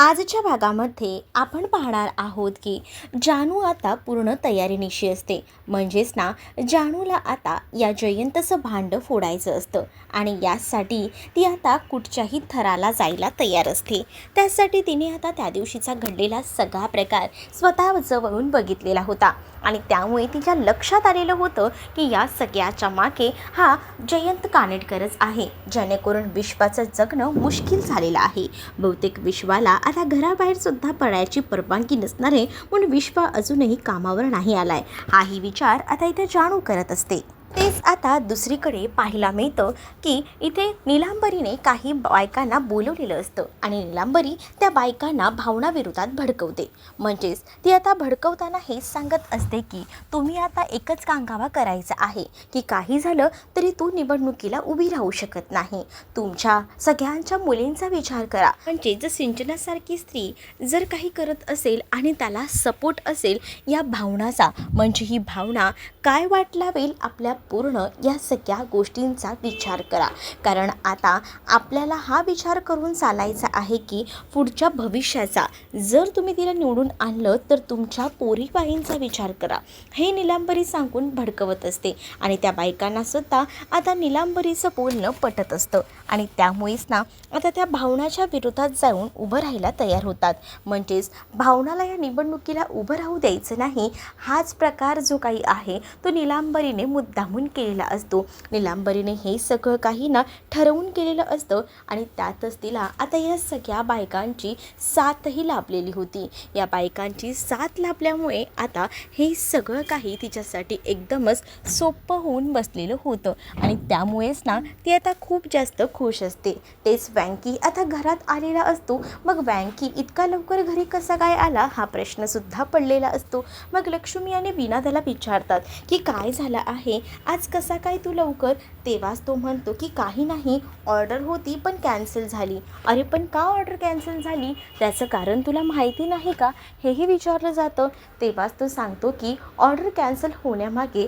आजच्या भागामध्ये आपण पाहणार आहोत की जानू आता पूर्ण तयारीनिशी असते. म्हणजेच ना, जानूला आता या जयंतचं भांडं फोडायचं असतं आणि यासाठी ती आता कुठच्याही थराला जायला तयार असते. त्यासाठी तिने आता त्या दिवशीचा घडलेला सगळा प्रकार स्वतः जवळून बघितलेला होता आणि त्यामुळे तिच्या लक्षात आलेलं होतं की या सगळ्याच्या मागे हा जयंत कानेटकरच आहे, जेणेकरून विश्वाचं जगणं मुश्किल झालेलं आहे. बहुतेक विश्वाला आता घराबाहेर सुद्धा पडायची परवानगी नसणार आहे, म्हणून विश्व अजूनही कामावर नाही आलाय, हाही विचार आता इथे जानू करत असते. तेच आता दुसरीकडे पाहायला मिळतं की इथे निलांबरीने काही बायकांना बोलवलेलं असतं आणि निलांबरी त्या बायकांना भावनाविरोधात भडकवते. म्हणजेच ती आता भडकवताना हेच सांगत असते की तुम्ही आता एकच कांगावा करायचा आहे की काही झालं तरी तू निवडणुकीला उभी राहू शकत नाही. तुमच्या सगळ्यांच्या मुलींचा विचार करा. म्हणजे जर सिंचनासारखी स्त्री जर काही करत असेल आणि त्याला सपोर्ट असेल या भावनाचा, म्हणजे ही भावना काय वाट लावेल आपल्या पूर्ण या सगळ्या गोष्टींचा विचार करा. कारण आता आपल्याला हा विचार करून चालायचा आहे की पुढच्या भविष्याचा. जर तुम्ही तिला निवडून आणलं तर तुमच्या पोरीबाईंचा विचार करा, हे निलांबरी सांगून भडकवत असते. आणि त्या बायकांना सुद्धा आता निलांबरीचं बोलणं पटत असतं आणि त्यामुळेच ना आता त्या भावनाच्या विरोधात जाऊन उभं राहायला तयार होतात. म्हणजेच भावनाला या निवडणुकीला उभं राहू द्यायचं नाही, हाच प्रकार जो काही आहे तो निलांबरीने मुद्दामून केलेला असतो. निलांबरीने हे सगळं काही ना ठरवून केलेलं असतं आणि त्यातच तिला आता या सगळ्या बायकांची साथही लाभलेली होती. या बायकांची साथ लाभल्यामुळे आता हे सगळं काही तिच्यासाठी एकदमच सोपं होऊन बसलेलं होतं आणि त्यामुळेच ना ती आता खूप जास्त खुश असते. तेच वँकी आता घरात आलेला असतो. मग वँकी इतका लवकर घरी कसा काय आला हा प्रश्नसुद्धा पडलेला असतो. मग लक्ष्मी आणि वीणा त्याला विचारतात की काय झालं आहे, आज कसा काय तू लवकर. तेव्हाच तो म्हणतो की काही नाही, ऑर्डर होती पण कॅन्सल झाली. अरे पण का ऑर्डर कॅन्सल झाली, त्याचं कारण तुला माहिती नाही का, हेही विचारलं जातं. तेव्हाच तो सांगतो की ऑर्डर कॅन्सल होण्यामागे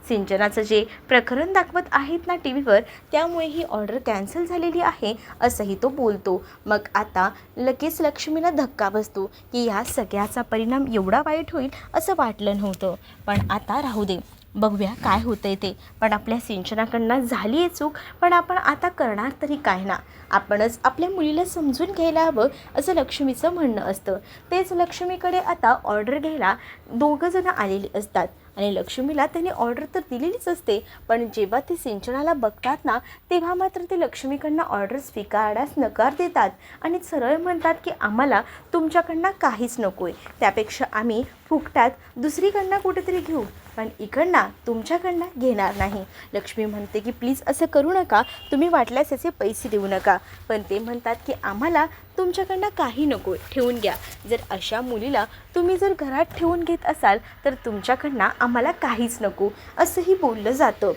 सिंचनाचं जे प्रकरण दाखवत आहेत ना टी व्हीवर, त्यामुळे ही ऑर्डर कॅन्सल झालेली आहे असंही तो बोलतो. मग आता लगेच लक्ष्मीला धक्का बसतो की ह्या सगळ्याचा परिणाम एवढा वाईट होईल असं वाटलं नव्हतं. पण आता राहू दे, बघूया काय होतंय ते. पण आपल्या सिंचनाकडनं झाली आहे चूक, पण आपण आता करणार तरी काय ना, आपणच आपल्या मुलीला समजून घ्यायला हवं असं लक्ष्मीचं म्हणणं असतं. तेच लक्ष्मीकडे आता ऑर्डर घ्यायला दोघं जण आलेली असतात आणि लक्ष्मीला त्यांनी ऑर्डर तर दिलेलीच असते, पण जेव्हा ते सिंचनाला बघतात ना तेव्हा मात्र ते लक्ष्मीकडनं ऑर्डर स्वीकारण्यास नकार देतात आणि सरळ म्हणतात की आम्हाला तुमच्याकडनं काहीच नको आहे, त्यापेक्षा आम्ही फुकटात दुसरीकडनं कुठेतरी घेऊ, पण इकडनं तुमच्याकडनं घेणार नाही. लक्ष्मी म्हणते की प्लीज असं करू नका, तुम्ही वाटल्यास याचे पैसे देऊ नका. पण ते म्हणतात की आम्हाला तुमच्याकडनं काही नको, ठेवून घ्या. जर अशा मुलीला तुम्ही जर घरात ठेवून घेत असाल तर तुमच्याकडनं आम्हाला काहीच नको असंही बोललं जातं.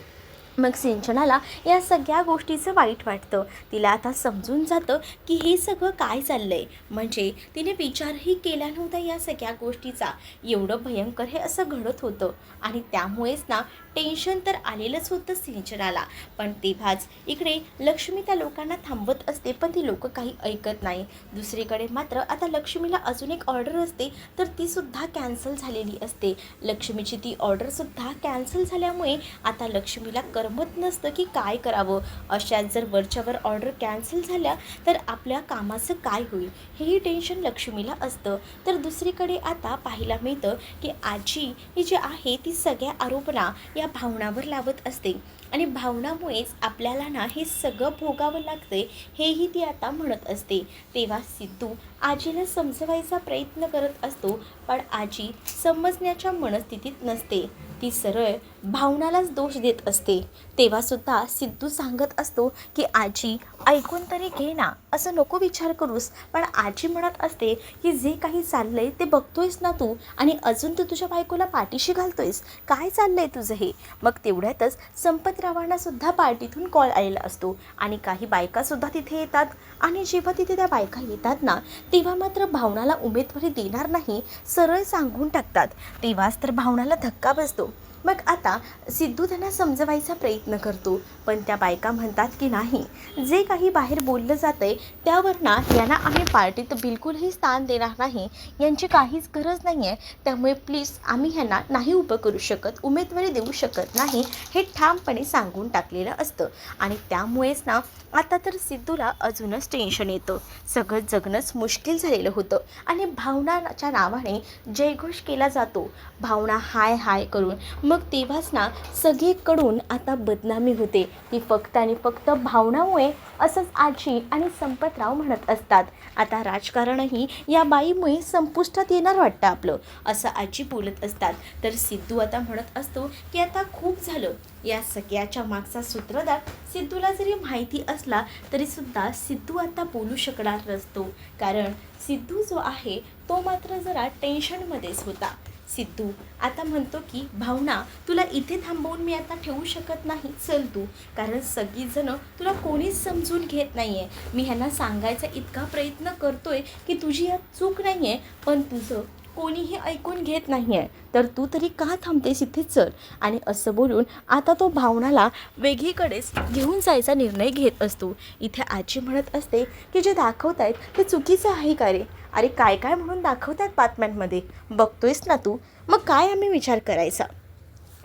मग सिंचनाला या सगळ्या गोष्टीचं वाईट वाटतं. तिला आता समजून जातं की हे सगळं काय चाललं आहे. म्हणजे तिने विचारही केला नव्हता या सगळ्या गोष्टीचा, एवढं भयंकर हे असं घडत होतं आणि त्यामुळेच ना टेन्शन तर आलेलंच होतं सिंचनाला. पण तेव्हाच इकडे लक्ष्मी त्या लोकांना थांबवत असते, पण ती लोकं काही ऐकत नाही. दुसरीकडे मात्र आता लक्ष्मीला अजून एक ऑर्डर असते तर तीसुद्धा कॅन्सल झालेली असते. लक्ष्मीची ती ऑर्डरसुद्धा कॅन्सल झाल्यामुळे आता लक्ष्मीला करमत नसतं की काय करावं. अशाच जर वरच्यावर ऑर्डर कॅन्सल झाल्या तर आपल्या कामाचं काय होईल, हेही टेन्शन लक्ष्मीला असतं. तर दुसरीकडे आता पाहायला मिळतं की आजी ही जी आहे ती सगळ्या आरोपणा या भावनावर लावत असते आणि भावनामुळेच आपल्याला ना हे सगळं भोगावं लागतंय हेही ती आता म्हणत असते. तेव्हा सिद्धू आजीला समजवायचा प्रयत्न करत असतो, पण आजी समजण्याच्या मनस्थितीत नसते. ती सरळ भावनालाच दोष देत असते. तेव्हासुद्धा सिद्धू सांगत असतो की आजी ऐकून तरी घे ना, असं नको विचार करूस. पण आजी म्हणत असते की जे काही चाललंय ते बघतोयस ना तू, आणि अजून तू तुझ्या बायकोला पाठीशी घालतोयस, काय चाललंय तुझं हे. मग तेवढ्यातच संपतरावांना सुद्धा पार्टीतून कॉल आलेला असतो आणि काही बायकासुद्धा तिथे येतात. आणि जेव्हा तिथे त्या बायका येतात ना तेव्हा मात्र भावनाला उमेदवारी देणार नाही सरळ सांगून टाकतात. तेव्हाच तर भावनाला धक्का बसतो. मग आता सिद्धू त्यांना समजवायचा प्रयत्न करतो, पण त्या बायका म्हणतात की नाही, जे काही बाहेर बोललं जातं आहे त्यावर ना यांना आम्ही पार्टीत बिलकुलही स्थान देणार नाही, यांची काहीच गरज नाही आहे, त्यामुळे प्लीज आम्ही ह्यांना नाही उभं करू शकत, उमेदवारी देऊ शकत नाही, हे ठामपणे सांगून टाकलेलं असतं. आणि त्यामुळेच ना आता तर सिद्धूला अजूनच टेन्शन येतं. सगळं जगणंच मुश्किल झालेलं होतं आणि भावनाच्या नावाने जयघोष केला जातो, भावना हाय हाय करून. मग तेव्हाच ना सगळीकडून आता बदनामी होते ती फक्त आणि फक्त भावनामुळे, असंच आजी आणि संपतराव म्हणत असतात. आता राजकारणही या बाईमुळे संपुष्टात येणार वाटतं आपलं, असं आजी बोलत असतात. तर सिद्धू आता म्हणत असतो की आता खूप झालं. या सगळ्याच्या मागचा सूत्रधार सिद्धूला जरी माहिती असला तरीसुद्धा सिद्धू आता बोलू शकणार नसतो, कारण सिद्धू जो आहे तो मात्र जरा टेन्शनमध्येच होता. सिद्धू आता म्हणतो की भावना, तुला इथे थांबवून मी आता ठेवू शकत नाही, चल तू, कारण सगळीजणं तुला कोणीच समजून घेत नाही आहे. मी ह्यांना सांगायचा इतका प्रयत्न करतोय की तुझी यात चूक नाही आहे, पण तुझं कोणीही ऐकून घेत नाही आहे, तर तू तरी का थांबतेस इथे, चल. आणि असं बोलून आता तो भावनाला वेगळीकडेच घेऊन जायचा निर्णय घेत असतो. इथे आजी म्हणत असते की जे दाखवत आहेत ते चुकीचं आहे का रे? अरे काय काय म्हणून दाखवत आहेत बातम्यांमध्ये, बघतोयस ना तू, मग काय आम्ही विचार करायचा.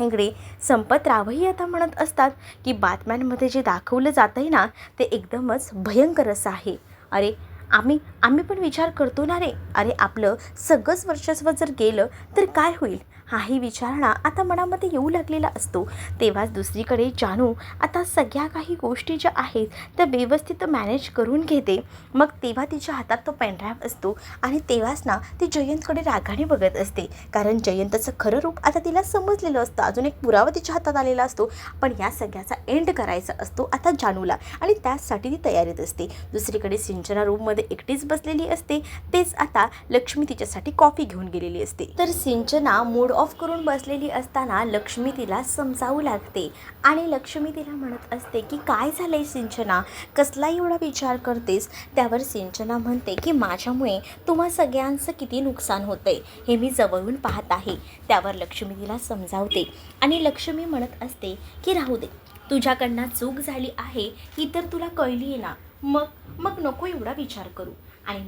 इकडे संपतरावही आता म्हणत असतात की बातम्यांमध्ये जे दाखवलं जातं आहे ना ते एकदमच भयंकर असं आहे. अरे आम्ही पण विचार करतो ना रे, अरे आपलं सगळंच वर्चस्व जर गेलं तर काय होईल, हाही विचार ना आता मनामध्ये येऊ लागलेला असतो. तेव्हाच दुसरीकडे जानू आता सगळ्या काही गोष्टी ज्या आहेत त्या व्यवस्थित मॅनेज करून घेते. मग तेव्हा तिच्या हातात तो पेनड्राईव्ह असतो आणि तेव्हाच ना ती जयंतकडे रागाने बघत असते, कारण जयंतचं खरं रूप आता तिला समजलेलं असतं. अजून एक पुरावा तिच्या हातात आलेला असतो, पण या सगळ्याचा एंड करायचा असतो आता जानूला आणि त्यासाठी ती तयारीत असते. दुसरीकडे सिंचना रूममध्ये एकटीच बसलेली असते, तेच आता लक्ष्मी तिच्यासाठी कॉफी घेऊन गेलेली असते. तर सिंचना मूड ऑफ करून बसलेली असताना लक्ष्मी तिला समजावू लागते आणि लक्ष्मी तिला म्हणत असते की काय झालंय सिंचना, कसला एवढा विचार करतेस. त्यावर सिंचना म्हणते की माझ्यामुळे तुम्हा सगळ्यांचं किती नुकसान होतंय हे मी जवळून पाहत आहे. त्यावर लक्ष्मी तिला समजावते आणि लक्ष्मी म्हणत असते की राहू दे, तुझ्याकडनं चूक झाली आहे ही तर तुला कळली आहे ना, मग नको एवढा विचार करू आणि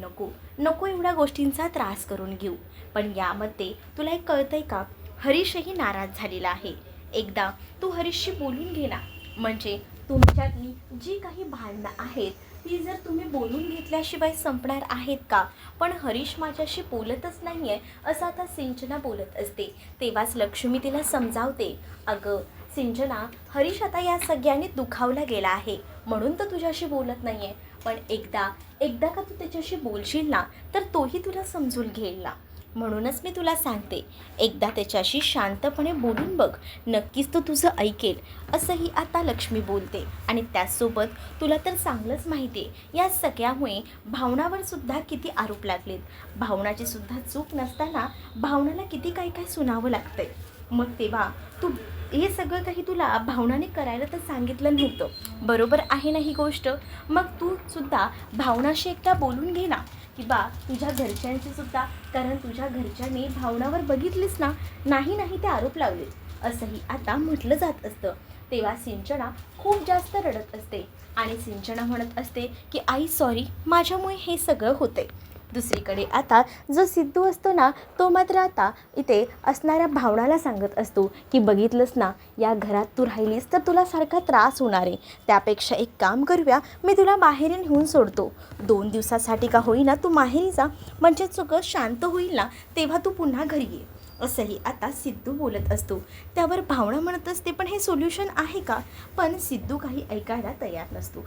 नको एवढ्या गोष्टींचा त्रास करून घेऊ. पण यामध्ये तुला एक कळतंय का, हरीशही नाराज झालेला आहे. एकदा तू हरीशशी बोलून घे ना, म्हणजे तुमच्यातली जी काही भांडणं आहेत ती जर तुम्ही बोलून घेतल्याशिवाय संपणार आहेत का. पण हरीश माझ्याशी बोलतच नाही आहे, असं आता सिंचना बोलत असते. तेव्हाच लक्ष्मी तिला समजावते, अगं सिंचना, हरीश आता या सगळ्यांनी दुखावला गेला आहे म्हणून तर तुझ्याशी बोलत नाही आहे, पण एकदा का तू त्याच्याशी बोलशील ना तर तोही तुला समजून घेईल ना. म्हणूनच मी तुला सांगते, एकदा त्याच्याशी शांतपणे बोलून बघ, नक्कीच तो तुझं ऐकेल, असंही आता लक्ष्मी बोलते. आणि त्याचसोबत तुला तर चांगलंच माहिती आहे या सगळ्यामुळे भावनावर सुद्धा किती आरोप लागलेत, भावनाची सुद्धा चूक नसताना भावनाला किती काय काय सुनावं लागतंय. मग तेव्हा तू हे सगळं काही तुला भावनाने करायला तर सांगितलं नव्हतं, बरोबर आहे ना ही गोष्ट. मग तू सुद्धा भावनाशी एकदा बोलून घे ना, किंवा तुझ्या घरच्यांशी सुद्धा, कारण तुझ्या घरच्यांनी भावनावर बघितलीस ना, नाही ते आरोप लावले, असंही आता म्हटलं जात असतं. तेव्हा सिंचना खूप जास्त रडत असते आणि सिंचना म्हणत असते की आई सॉरी, माझ्यामुळे हे सगळं होतंय. दुसरीकडे आता जो सिद्धू असतो ना तो मात्र आता इथे असणाऱ्या भावनाला सांगत असतो की बघितलंस ना, या घरात तू राहिलीस तर तुला सारखा त्रास होणार आहे, त्यापेक्षा एक काम करूया, मी तुला माहेरी नेऊन सोडतो, 2 दिवसासाठी का होईना तू माहेरी जा, म्हणजे सगळं शांत होईल ना तेव्हा तू पुन्हा घरी ये, असंही आता सिद्धू बोलत असतो. त्यावर भावना म्हणत असते पण हे सोल्युशन आहे का, पण सिद्धू काही ऐकायला तयार नसतो.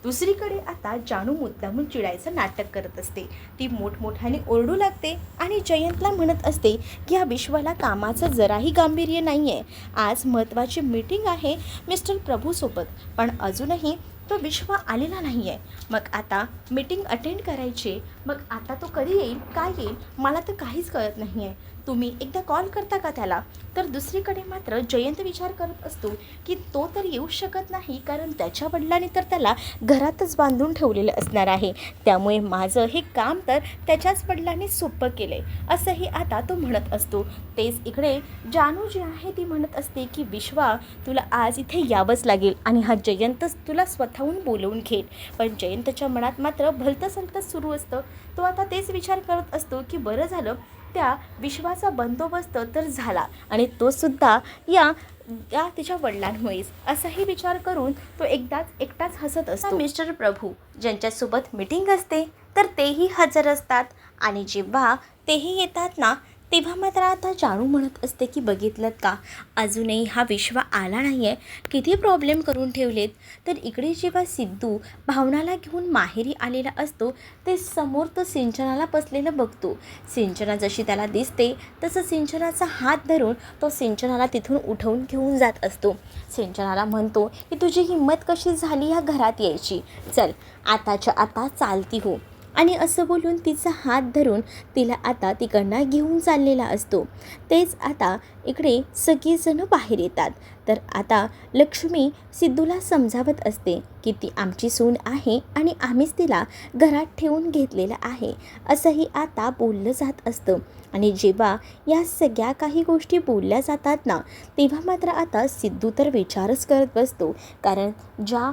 दुसरीकडे आता जानू मुद्दामून चिडायचं नाटक करत असते, ती मोठमोठ्याने ओरडू लागते आणि जयंतला म्हणत असते की या विश्वाला कामाचं जराही गांभीर्य नाही आहे, आज महत्त्वाची मीटिंग आहे मिस्टर प्रभूसोबत, पण अजूनही तो विश्व आलेला नाही आहे, मग आता मीटिंग अटेंड करायची मग आता तो कधी येईल, काय येईल, मला तर काहीच कळत नाही आहे. तुम्ही एकदा कॉल करता का त्याला? तर दुसरीकडे मात्र जयंत विचार करत असतो की तो तर येऊ शकत नाही, कारण त्याच्या वडिलांनी तर त्याला घरातच बांधून ठेवलेलं असणार आहे. त्यामुळे माझं हे काम तर त्याच्याच वडिलांनी सोपं केलं आहे, असंही आता तो म्हणत असतो. तेच इकडे जानू जी आहे ती म्हणत असते की विश्वा, तुला आज इथे यावंच लागेल आणि हा जयंतच तुला स्वतःहून बोलवून घेईल. पण जयंतच्या मनात मात्र भलतंसलतंच सुरू असतं. तो आता तेच विचार करत असतो की बरं झालं त्या विश्वाचा बंदोबस्त तर झाला आणि तो सुद्धा या तिच्या वडिलांमुळेच, असाही विचार करून तो एकटाच हसत असतो. मिस्टर प्रभू ज्यांच्यासोबत मीटिंग असते तर तेही हजर असतात आणि जेव्हा तेही येतात ना, तेव्हा मात्र आता जानू म्हणत असते की बघितलं का, अजूनही हा विश्वा आला नाही आहे, किती प्रॉब्लेम करून ठेवलेत. तर इकडे जेव्हा सिद्धू भावनाला घेऊन माहेरी आलेला असतो ते समोर तो सिंचनाला बसलेलं बघतो. सिंचना जशी त्याला दिसते तसं सिंचनाचा हात धरून तो सिंचनाला तिथून उठवून घेऊन जात असतो. सिंचनाला म्हणतो की तुझी हिंमत कशी झाली ह्या घरात यायची, चल आताच्या आता चालती हो. आणि असं बोलून तिचा हात धरून तिला आता तिकडनं घेऊन चाललेला असतो. तेच आता इकडे सगळेजणं बाहेर येतात. तर आता लक्ष्मी सिद्धूला समजावत असते की ती आमची सून आहे आणि आम्हीच तिला घरात ठेवून घेतलेलं आहे, असंही आता बोललं जात असतं. आणि जेव्हा या सगळ्या काही गोष्टी बोलल्या जातात ना, तेव्हा मात्र आता सिद्धू तर विचारच करत बसतो, कारण ज्या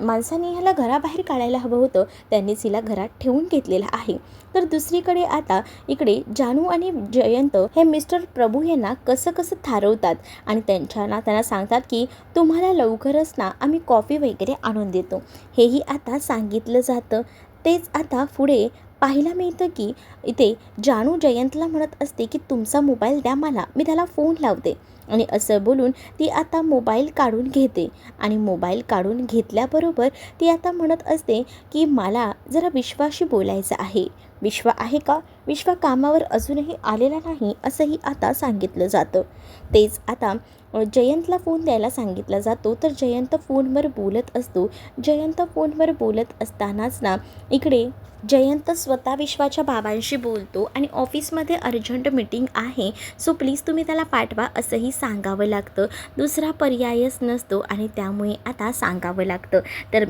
माणसाने ह्याला घराबाहेर काढायला हवं होतं त्यांनीच हिला घरात ठेवून घेतलेलं आहे. तर दुसरीकडे आता इकडे जानू आणि जयंत हे मिस्टर प्रभू यांना कसं कसं थारवतात आणि त्यांना सांगतात की तुम्हाला लवकरच ना आम्ही कॉफी वगैरे आणून देतो, हेही आता सांगितलं जातं. तेच आता पुढे पाहायला मिळतं की इथे जानू जयंतला म्हणत असते की तुमचा मोबाईल द्या मला, मी त्याला फोन लावते. आणि असं बोलून ती आता मोबाईल काढून घेते आणि मोबाईल काढून घेतल्याबरोबर ती आता म्हणत असते की मला जरा विश्वाशी बोलायचं आहे. विश्वा आहे का? विश्वा कामावर अजूनही आलेला नाही, असंही आता सांगितलं जातं. तेच आता जयंतला फोन द्यायला सांगितला जातो. तर जयंत फोनवर बोलत असतो. जयंत फोनवर बोलत असतानाच ना इकडे जयंत स्वतः विश्वाच्या बाबांशी बोलतो आणि ऑफिसमध्ये अर्जंट मीटिंग आहे, सो प्लीज तुम्ही त्याला पाठवा, असंही सांगावं लागतं. दुसरा पर्यायच नसतो आणि त्यामुळे आता सांगावं लागतं. तर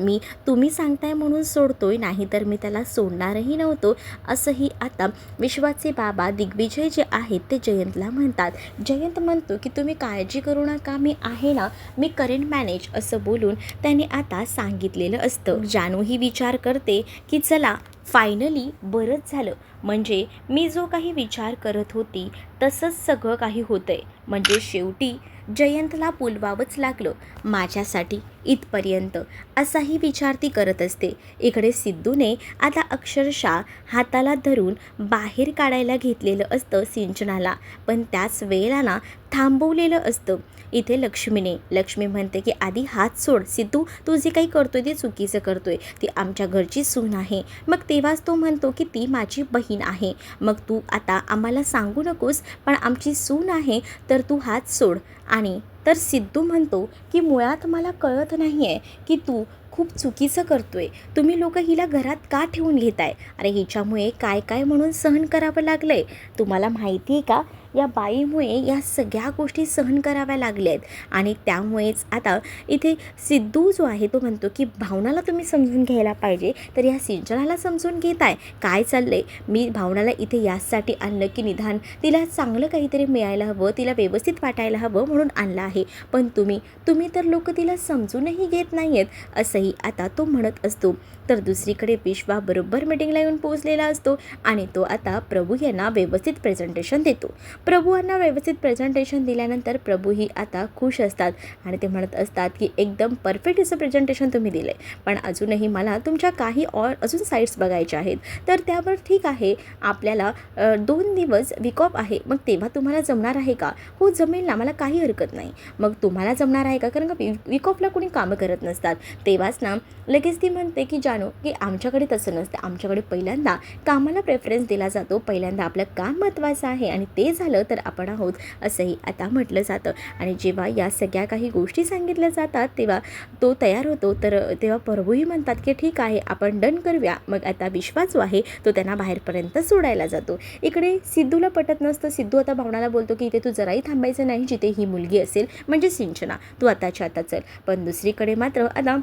तुम्ही सांगताय म्हणून सोडतोय, नाही तर मी त्याला सोडणारही नव्हतो, असंही आता विश्वाचे बाबा दिग्विजय जे आहेत ते जयंतला म्हणतात. जयंत म्हणतो की तुम्ही काळजी करू नका, मी आहे ना, मी करेन मॅनेज, असं बोलून त्याने आता सांगितलेलं असतं. जानूही विचार करते की चला फायनली बरंच झालं, म्हणजे मी जो काही विचार करत होती तसंच सगळं काही होतंय, म्हणजे शेवटी जयंतला बोलवावंच लागलं माझ्यासाठी इथपर्यंत, असाही विचार ती करत असते. इकडे सिद्धूने आता अक्षरशः हाताला धरून बाहेर काढायला घेतलेलं असतं सिंचनाला, पण त्याच वेळेला ना थांबवलेलं असतं इथे लक्ष्मी म्हणते की आधी हात सोड सिद्धू, तू जे काही करतोय ते चुकीचं करतोय, ती आमच्या घरची सून आहे. मग तेव्हाच तो म्हणतो की ती माझी बहीण आहे, मग तू आता आम्हाला सांगू नकोस, पण आमची सून आहे तर तू हात सोड. आणि तर सिद्धू म्हणतो की मुळात मला कळत नाही आहे की तू खूप चुकीचं करतोय, तुम्ही लोक हिला घरात का ठेवून घेताय, अरे हिच्यामुळे काय काय म्हणून सहन करावं लागलं आहे, तुम्हाला माहिती आहे का, या बाईमुळे या सगळ्या गोष्टी सहन कराव्या लागल्या आहेत. आणि त्यामुळेच आता इथे सिद्धू जो आहे तो म्हणतो की भावनाला तुम्ही समजून घ्यायला पाहिजे, तर या सिंचनाला समजून घेताय, काय चाललं आहे, मी भावनाला इथे यासाठी आणलं की निदान तिला चांगलं काहीतरी मिळायला हवं, तिला व्यवस्थित वाटायला हवं म्हणून आणलं आहे, पण तुम्ही तर लोक तिला समजूनही घेत नाही आहेत, असंही आता तो म्हणत असतो. तर दुसरीकडे विश्वा बरोबर मीटिंगला येऊन पोहोचलेला असतो आणि तो आता प्रभू यांना व्यवस्थित प्रेझेंटेशन देतो. प्रभू यांना व्यवस्थित प्रेझेंटेशन दिल्यानंतर प्रभूही आता खुश असतात आणि ते म्हणत असतात की एकदम परफेक्ट असं प्रेझेंटेशन तुम्ही दिलं आहे, पण अजूनही मला तुमच्या काही अजून साईट्स बघायच्या आहेत, तर त्यावर ठीक आहे आपल्याला 2 दिवस वीक ऑफ आहे, मग तेव्हा तुम्हाला जमणार आहे का? हो जमेल ना, मला काही हरकत नाही. मग तुम्हाला जमणार आहे का, कारण का वीक ऑफला कोणी कामं करत नसतात, तेव्हाच तेव्हाच ना लगेच ती म्हणते की जानू की आमच्याकडे तसं नसतं, आमच्याकडे पहिल्यांदा कामाला प्रेफरन्स दिला जातो, पहिल्यांदा आपलं काम महत्त्वाचं आहे आणि ते झालं तर आपण आहोत असंही आता म्हटलं जातं. आणि जेव्हा या सगळ्या काही गोष्टी सांगितल्या जातात तेव्हा तो तयार होतो. तर तेव्हा प्रभूही म्हणतात की ठीक आहे आपण डन करूया. मग आता विश्वास जो आहे तो त्यांना बाहेरपर्यंत सोडायला जातो. इकडे सिद्धूला पटत नसतं. सिद्धू आता भावनाला बोलतो की इथे तू जराही थांबायचं नाही, जिथे ही मुलगी असेल म्हणजे सिंचना, तू आताच्या आता चल. पण दुसरीकडे मात्र आता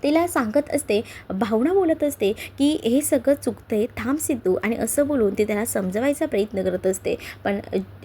तिला सांगत असते, भावना बोलत असते की हे सगळं चुकतंय, थांब सिद्धू, आणि असं बोलून ती त्याला समजवायचा प्रयत्न करत असते. पण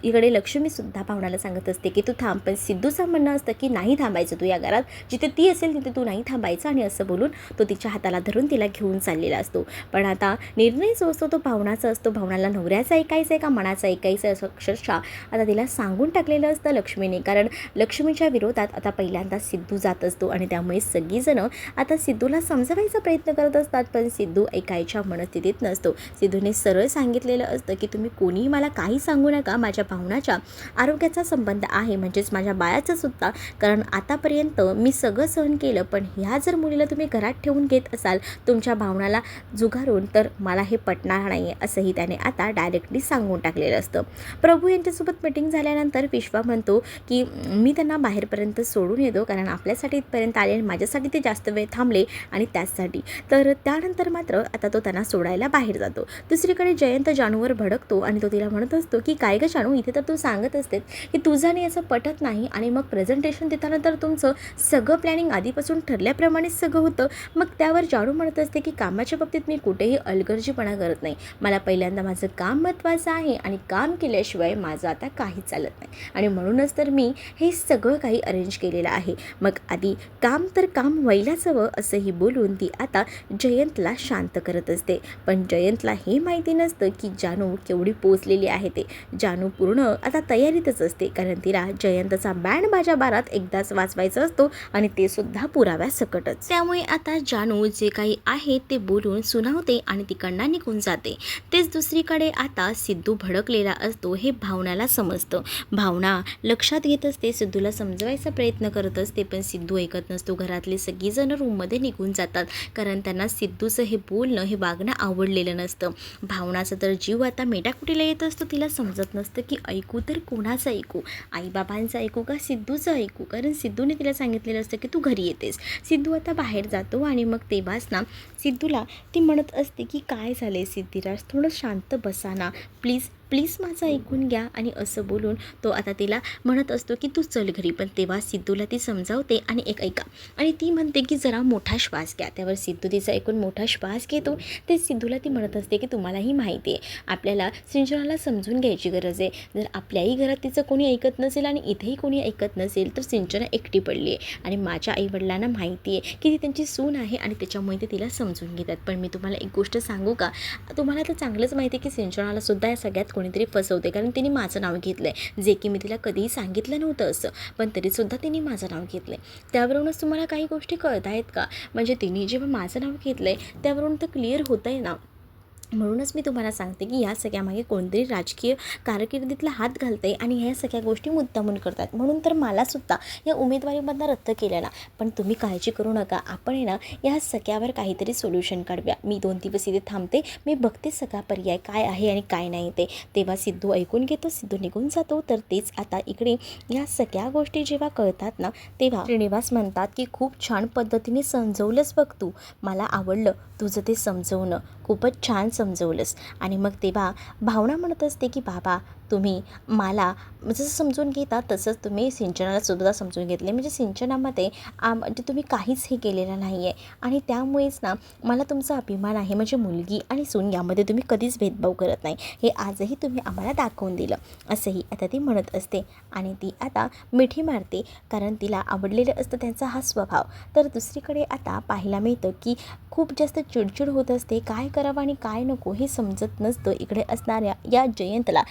इकडे लक्ष्मीसुद्धा भावनाला सांगत असते की तू थांब. पण सिद्धूचं म्हणणं असतं की नाही थांबायचं, तू या घरात जिथे ती असेल तिथे तू नाही थांबायचं. आणि असं बोलून तो तिच्या हाताला धरून तिला घेऊन चाललेला असतो. पण आता निर्णय जो असतो तो भावनाचा असतो. भावनाला नवऱ्याचं ऐकायचं आहे का मनाचं ऐकायचं आहे, असं अक्षरशः आता तिला सांगून टाकलेलं असतं लक्ष्मीने. कारण लक्ष्मीच्या विरोधात आता पहिल्यांदा सिद्धू जात असतो आणि त्यामुळे सगळीजणं आता सिद्धूला समजवायचा प्रयत्न करत असतात. पण सिद्धू ऐकायच्या मनस्थितीत नसतो. सिद्धूने सरळ सांगितलेलं असतं की तुम्ही कोणीही मला काही सांगू नका, माझ्या भावनाच्या आरोग्याचा संबंध आहे, म्हणजेच माझ्या बाळाचा सुद्धा. कारण आतापर्यंत मी सगळं सहन केलं, पण ह्या जर मुलीला तुम्ही घरात ठेवून घेत असाल तुमच्या भावनाला जुगारून, तर मला हे पटणार नाही आहे, असंही त्याने आता डायरेक्टली सांगून टाकलेलं असतं. प्रभू यांच्यासोबत मीटिंग झाल्यानंतर विश्वा म्हणतो की मी त्यांना बाहेरपर्यंत सोडून येतो, कारण आपल्यासाठी इथपर्यंत आले आणि माझ्यासाठी ते जास्त वेळ थांबले आणि त्याचसाठी. तर त्यानंतर मात्र आता तो त्यांना सोडायला बाहेर जातो. दुसरीकडे जयंत जानूवर भडकतो आणि तो तिला म्हणत असतो की काय गं जानू, इथे तर तू सांगत असते की तुझ्याने असं पटत नाही आणि मग प्रेझेंटेशन देताना तर तुमचं सगळं प्लॅनिंग आधीपासून ठरल्याप्रमाणेच सगळं होतं. मग त्यावर जानू म्हणत असते की कामाच्या बाबतीत मी कुठेही अलगर्जीपणा करत नाही, मला पहिल्यांदा माझं काम महत्त्वाचं आहे आणि काम केल्याशिवाय माझं आता काहीच चालत नाही, आणि म्हणूनच तर मी हे सगळं काही अरेंज केलेलं आहे. मग आधी काम तर काम व्हायलाच हवं, असंही बोलून ती आता जयंतला शांत करत असते. पण जयंतला हे माहिती नसतं की जानू केवढी पोचलेली आहे ते. जानू पूर्ण आता तयारीतच असते, कारण तिला जयंतचा बँड बाजा बारात एकदाच वाजवायचा असतो आणि ते सुद्धा पुराव्यासकटच. त्यामुळे आता जानू जे काही आहे ते बोलून सुनावते आणि तिकडनं निघून जाते. तेच दुसरीकडे आता सिद्धू भडकलेला असतो हे भावनाला समजतं. भावना लक्षात घेत असते, सिद्धूला समजवायचा प्रयत्न करत असते, पण सिद्धू ऐकत नसतो. घरातले सगळीजण रूममध्ये निघून जातात, कारण त्यांना सिद्धूचं हे बोलणं हे वागणं आवडलेलं नसतं. भावनाचा तर जीव आता मेटाकुटीला येत असतो. तिला समजत नसतं की ऐकू तर कोणाचं ऐकू, आईबाबांचं ऐकू का सिद्धूचं ऐकू. कारण सिद्धूने तिला सांगितलेलं असतं की तू घरी येतेस. सिद्धू आता बाहेर जातो आणि मग तेव्हाच ना सिद्धूला ती म्हणत असते की काय झाले सिद्धिराज, थोडं शांत बसा ना प्लीज प्लीज, माझं ऐकून घ्या. आणि असं बोलून तो आता तिला म्हणत असतो की तू चल घरी. पण तेव्हा सिद्धूला ती समजावते आणि ऐका, आणि ती म्हणते की जरा मोठा श्वास घ्या. त्यावर सिद्धू तिचं ऐकून मोठा श्वास घेतो. ते सिद्धूला ती म्हणत असते की तुम्हालाही माहिती आहे आपल्याला सिंचनाला समजून घ्यायची गरज आहे. जर आपल्याही घरात तिचं कोणी ऐकत नसेल आणि इथेही कोणी ऐकत नसेल तर सिंचना एकटी पडली आहे, आणि माझ्या आईवडिलांना माहिती आहे की ती त्यांची सून आहे आणि त्याच्यामुळे ते तिला समजून घेतात. पण मी तुम्हाला एक गोष्ट सांगू का, तुम्हाला तर चांगलंच माहिती आहे की सिंचनाला सुद्धा या सगळ्यात कोणीतरी फसवते, कारण तिने माझं नाव घेतलं आहे, जे की मी तिला कधीही सांगितलं नव्हतं असं, पण तरीसुद्धा तिने माझं नाव घेतलं आहे. त्यावरूनच तुम्हाला काही गोष्टी कळत आहेत का, म्हणजे तिने जेव्हा माझं नाव घेतलं आहे त्यावरून तर क्लिअर होतं आहे ना. म्हणूनच मी तुम्हाला सांगते की या सगळ्यामागे कोणतरी राजकीय कारकिर्दीतला हात घालते आणि ह्या सगळ्या गोष्टी मुद्दामून करतात. म्हणून तर मलासुद्धा या उमेदवारीमधनं रद्द केलं ना. पण तुम्ही काळजी करू नका, आपण आहे ना या सगळ्यावर काहीतरी सोल्युशन काढूया. मी 2 दिवस इथे थांबते, मी बघते सगळा पर्याय काय आहे आणि काय नाही ते. तेव्हा सिद्धू ऐकून घेतो, सिद्धू निघून जातो. तर तेच आता इकडे या सगळ्या गोष्टी जेव्हा कळतात ना तेव्हा श्रीनिवास म्हणतात की खूप छान पद्धतीने समजवलंस बघ तू, मला आवडलं तुझं ते समजवणं, खूपच छान समजवलंस. आणि मग तेव्हा भावना म्हणत असते की बाबा तुम्ही मला जसं समजून घेता तसंच तुम्ही सिंचनाला सुद्धा समजून घेतले, म्हणजे सिंचनामध्ये म्हणजे तुम्ही काहीच हे केलेलं नाही आहे आणि त्यामुळेच ना मला तुमचा अभिमान आहे. म्हणजे मुलगी आणि सून यामध्ये तुम्ही कधीच भेदभाव करत नाही, हे आजही तुम्ही आम्हाला दाखवून दिलं, असंही आता ती म्हणत असते. आणि ती आता मिठी मारते, कारण तिला आवडलेलं असतं त्यांचा हा स्वभाव. तर दुसरीकडे आता पाहायला मिळतं की खूप जास्त चिडचिड होत असते, काय करावं आणि काय नको हे समजत नसतं इकडे असणाऱ्या या जयंतला.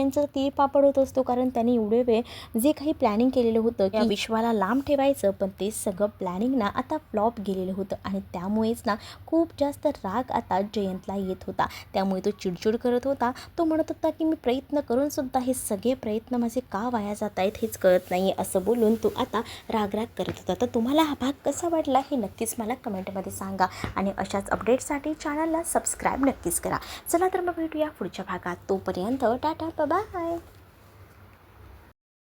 जयंतचा तीळपापड होत असतो, कारण त्याने एवढे वेळ जे काही प्लॅनिंग केलेलं होतं की विश्वाला लांब ठेवायचं, पण ते सगळं प्लॅनिंग ना आता फ्लॉप गेलेलं होतं आणि त्यामुळेच ना खूप जास्त राग आता जयंतला येत होता. त्यामुळे तो चिडचिड करत होता. तो म्हणत होता की मी प्रयत्न करूनसुद्धा हे सगळे प्रयत्न माझे का वाया जात आहेत हेच कळत नाही आहे, असं बोलून तो आता राग करत होता. तर तुम्हाला हा भाग कसा वाटला हे नक्कीच मला कमेंटमध्ये सांगा आणि अशाच अपडेट्ससाठी चॅनलला सबस्क्राईब नक्कीच करा. चला तर मग भेटूया पुढच्या भागात. तोपर्यंत टाटा बाय.